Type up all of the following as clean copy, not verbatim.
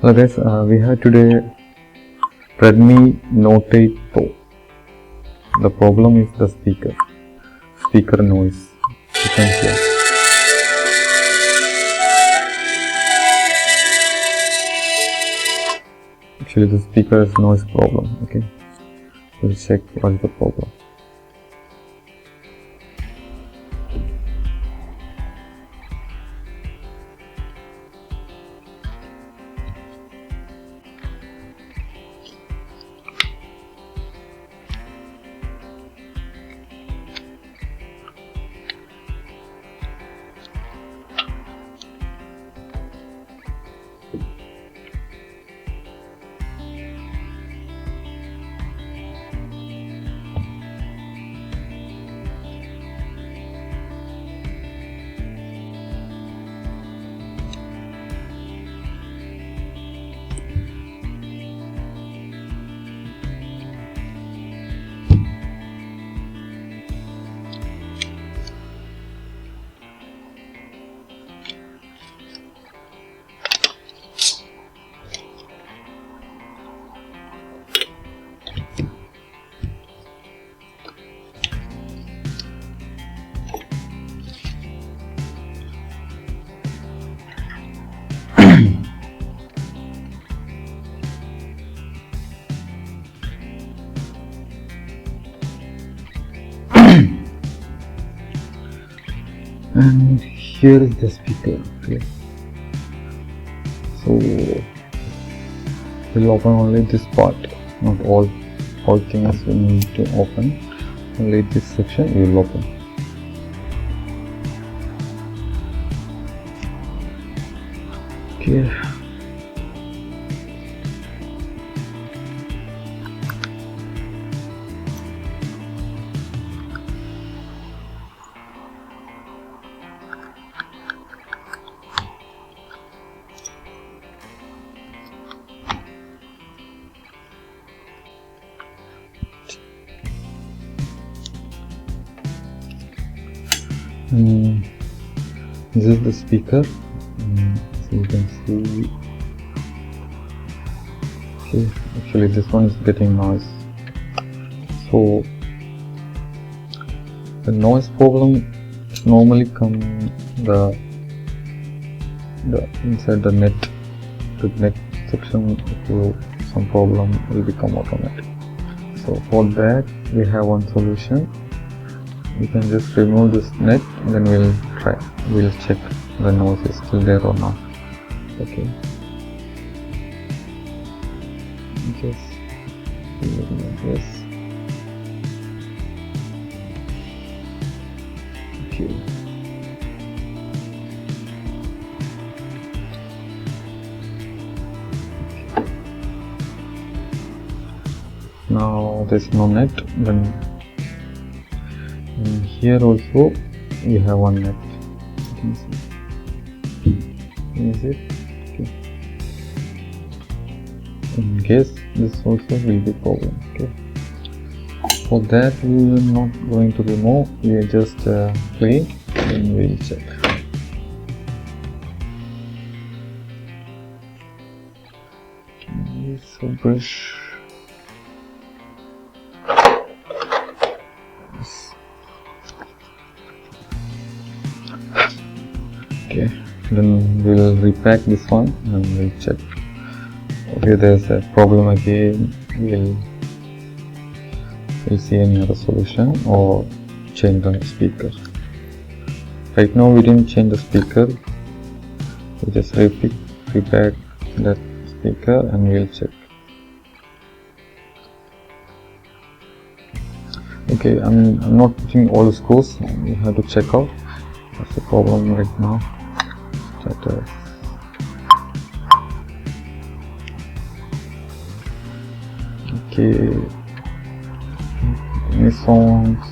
Hello guys, we have today Redmi Note8 Pro. The problem is the speaker noise. You can hear. Actually, the speaker has noise problem. Okay, we'll check what is the problem. And here is the speaker. Okay, so we'll open only this part, not all things we need to open. Only this section we will open. Okay. This is the speaker. So you can see. Okay, actually this one is getting noise. So the noise problem normally come the inside the net section. Some problem will become automatic. So for that we have one solution. We can just remove this net, then we'll check the noise is still there or not. Okay, just like this. Okay, now there's no net. Then here also we have one net. You can see. Is it? Okay. In case this also will be problem. Okay. For that we are not going to remove. We are just play and we'll check. Okay, so brush. Okay, then we'll repack this one and we'll check. Okay, there's a problem again. We'll see any other solution or change the speaker. Right now we didn't change the speaker. We just repack that speaker and we'll check. Okay, I'm not putting all the screws. We have to check out. That's the problem right now. Okay, any songs?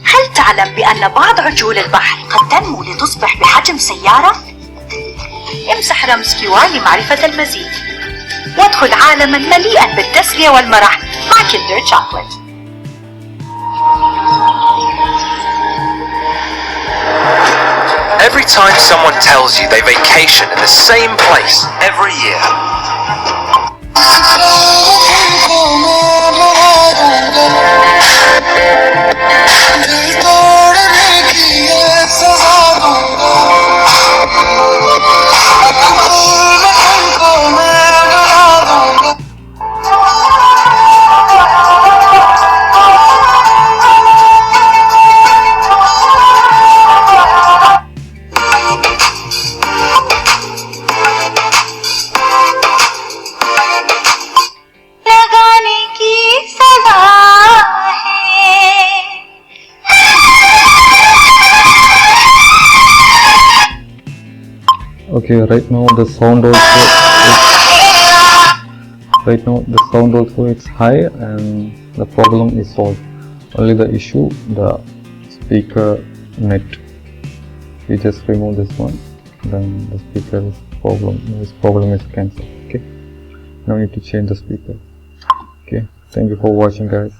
هل تعلم بأن بعض عجول البحر قد تنمو لتصبح بحجم سيارة؟ امسح رمز QR لمعرفة المزيد. وادخل عالما مليئا بالتسلية والمرح مع كندر شوكولات. Every time someone tells you they vacation in the same place every year, Okay, right now the sound also it's high and the problem is solved. Only the issue, the speaker net. We just remove this one, then the speaker's problem is cancelled. Okay, no need to change the speaker. Okay, thank you for watching, guys.